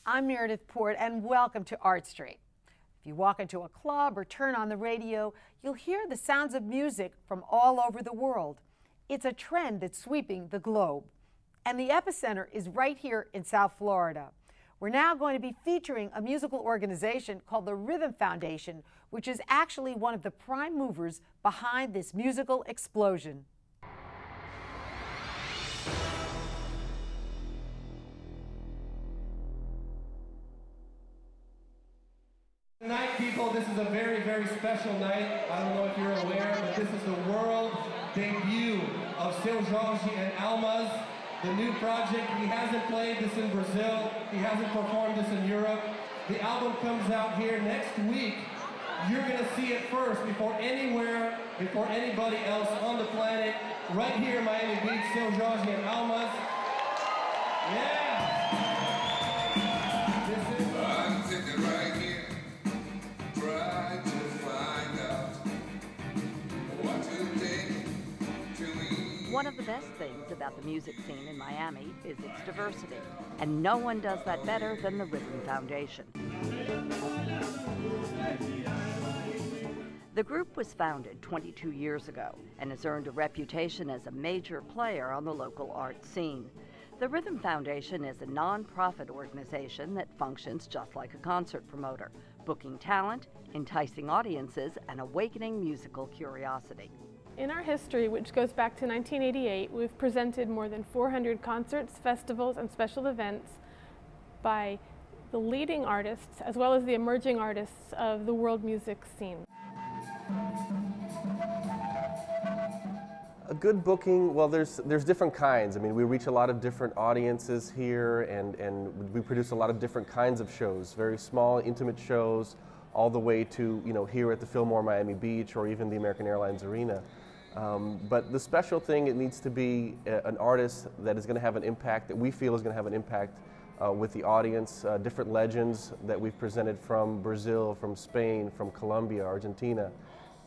I'm Meredith Port, and welcome to ArtStreet. If you walk into a club or turn on the radio, you'll hear the sounds of music from all over the world. It's a trend that's sweeping the globe. And the epicenter is right here in South Florida. We're now going to be featuring a musical organization called the Rhythm Foundation, which is actually one of the prime movers behind this musical explosion. Tonight, people, this is a very, very special night. I don't know if you're aware, but this is the world debut of Seu Jorge and Alma's, the new project. He hasn't played this in Brazil. He hasn't performed this in Europe. The album comes out here next week. You're going to see it first before anywhere, before anybody else on the planet. Right here in Miami Beach, Seu Jorge and Alma's. Yeah! This is... I'm sitting right here. Try to find out what to take to me. One of the best things about the music scene in Miami is its diversity, and no one does that better than the Rhythm Foundation. The group was founded 22 years ago and has earned a reputation as a major player on the local art scene. The Rhythm Foundation is a non-profit organization that functions just like a concert promoter, booking talent, enticing audiences, and awakening musical curiosity. In our history, which goes back to 1988, we've presented more than 400 concerts, festivals, and special events by the leading artists as well as the emerging artists of the world music scene. A good booking, well, there's different kinds. I mean, we reach a lot of different audiences here, and we produce a lot of different kinds of shows, very small, intimate shows, all the way to, here at the Fillmore Miami Beach or even the American Airlines Arena. But the special thing, it needs to be an artist that is going to have an impact, that we feel is going to have an impact with the audience. Different legends that we've presented from Brazil, from Spain, from Colombia, Argentina.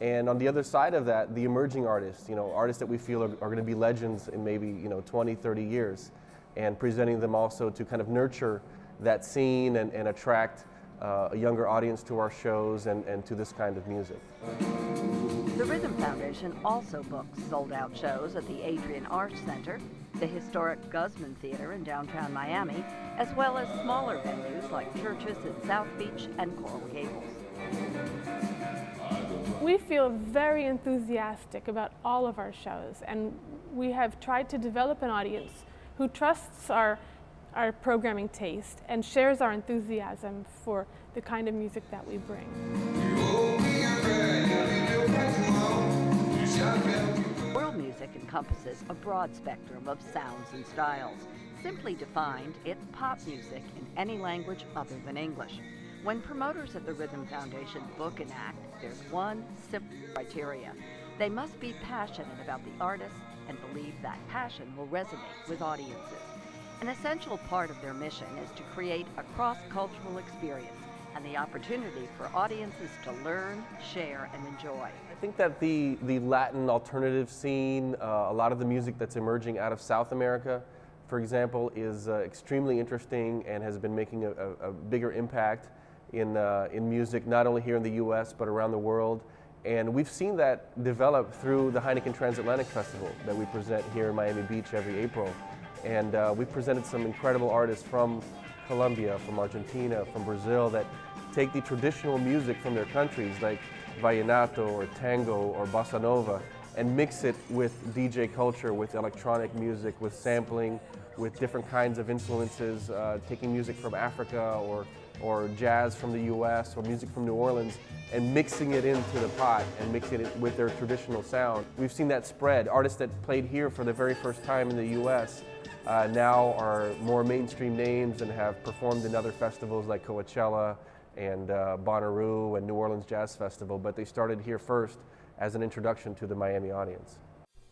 And on the other side of that, the emerging artists, artists that we feel are going to be legends in maybe 20, 30 years, and presenting them also to kind of nurture that scene and attract a younger audience to our shows and to this kind of music. The Rhythm Foundation also books sold-out shows at the Adrian Arts Center, the historic Guzman Theater in downtown Miami, as well as smaller venues like churches in South Beach and Coral Gables. We feel very enthusiastic about all of our shows, and we have tried to develop an audience who trusts our programming taste and shares our enthusiasm for the kind of music that we bring. World music encompasses a broad spectrum of sounds and styles. Simply defined, it's pop music in any language other than English. When promoters at the Rhythm Foundation book an act, there's one simple criteria. They must be passionate about the artist and believe that passion will resonate with audiences. An essential part of their mission is to create a cross-cultural experience and the opportunity for audiences to learn, share, and enjoy. I think that the Latin alternative scene, a lot of the music that's emerging out of South America, for example, is extremely interesting and has been making a bigger impact in music, not only here in the U.S., but around the world. And we've seen that develop through the Heineken Transatlantic Festival that we present here in Miami Beach every April. And we've presented some incredible artists from Colombia, from Argentina, from Brazil that take the traditional music from their countries like vallenato or tango or bossa nova and mix it with DJ culture, with electronic music, with sampling, with different kinds of influences, taking music from Africa or jazz from the US or music from New Orleans and mixing it into the pot and mixing it with their traditional sound. We've seen that spread. Artists that played here for the very first time in the US now are more mainstream names and have performed in other festivals like Coachella and Bonnaroo and New Orleans Jazz Festival, but they started here first as an introduction to the Miami audience.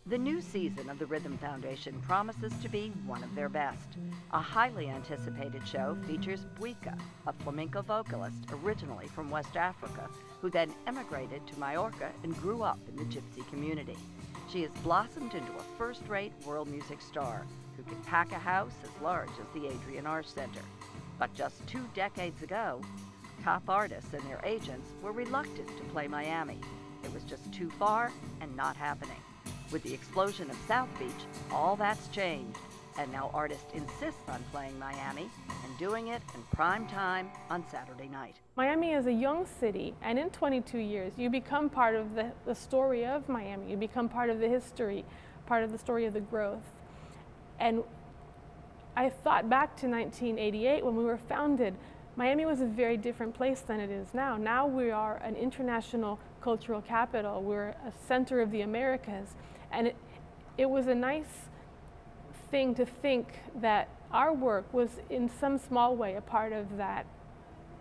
The new season of the Rhythm Foundation promises to be one of their best. A highly anticipated show features Buika, a flamenco vocalist originally from West Africa, who then emigrated to Majorca and grew up in the gypsy community. She has blossomed into a first-rate world music star who can pack a house as large as the Adrian Arts Center. But just 2 decades ago, top artists and their agents were reluctant to play Miami. It was just too far and not happening. With the explosion of South Beach, all that's changed, and now artists insist on playing Miami and doing it in prime time on Saturday night. Miami is a young city, and in 22 years, you become part of the story of Miami. You become part of the history, part of the story of the growth. And I thought back to 1988 when we were founded. Miami was a very different place than it is now. Now we are an international cultural capital. We're a center of the Americas. And it was a nice thing to think that our work was in some small way a part of that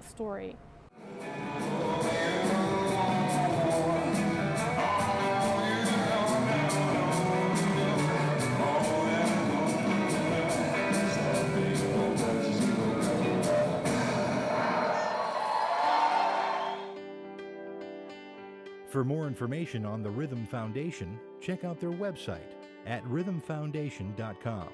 story. For more information on the Rhythm Foundation, check out their website at rhythmfoundation.com.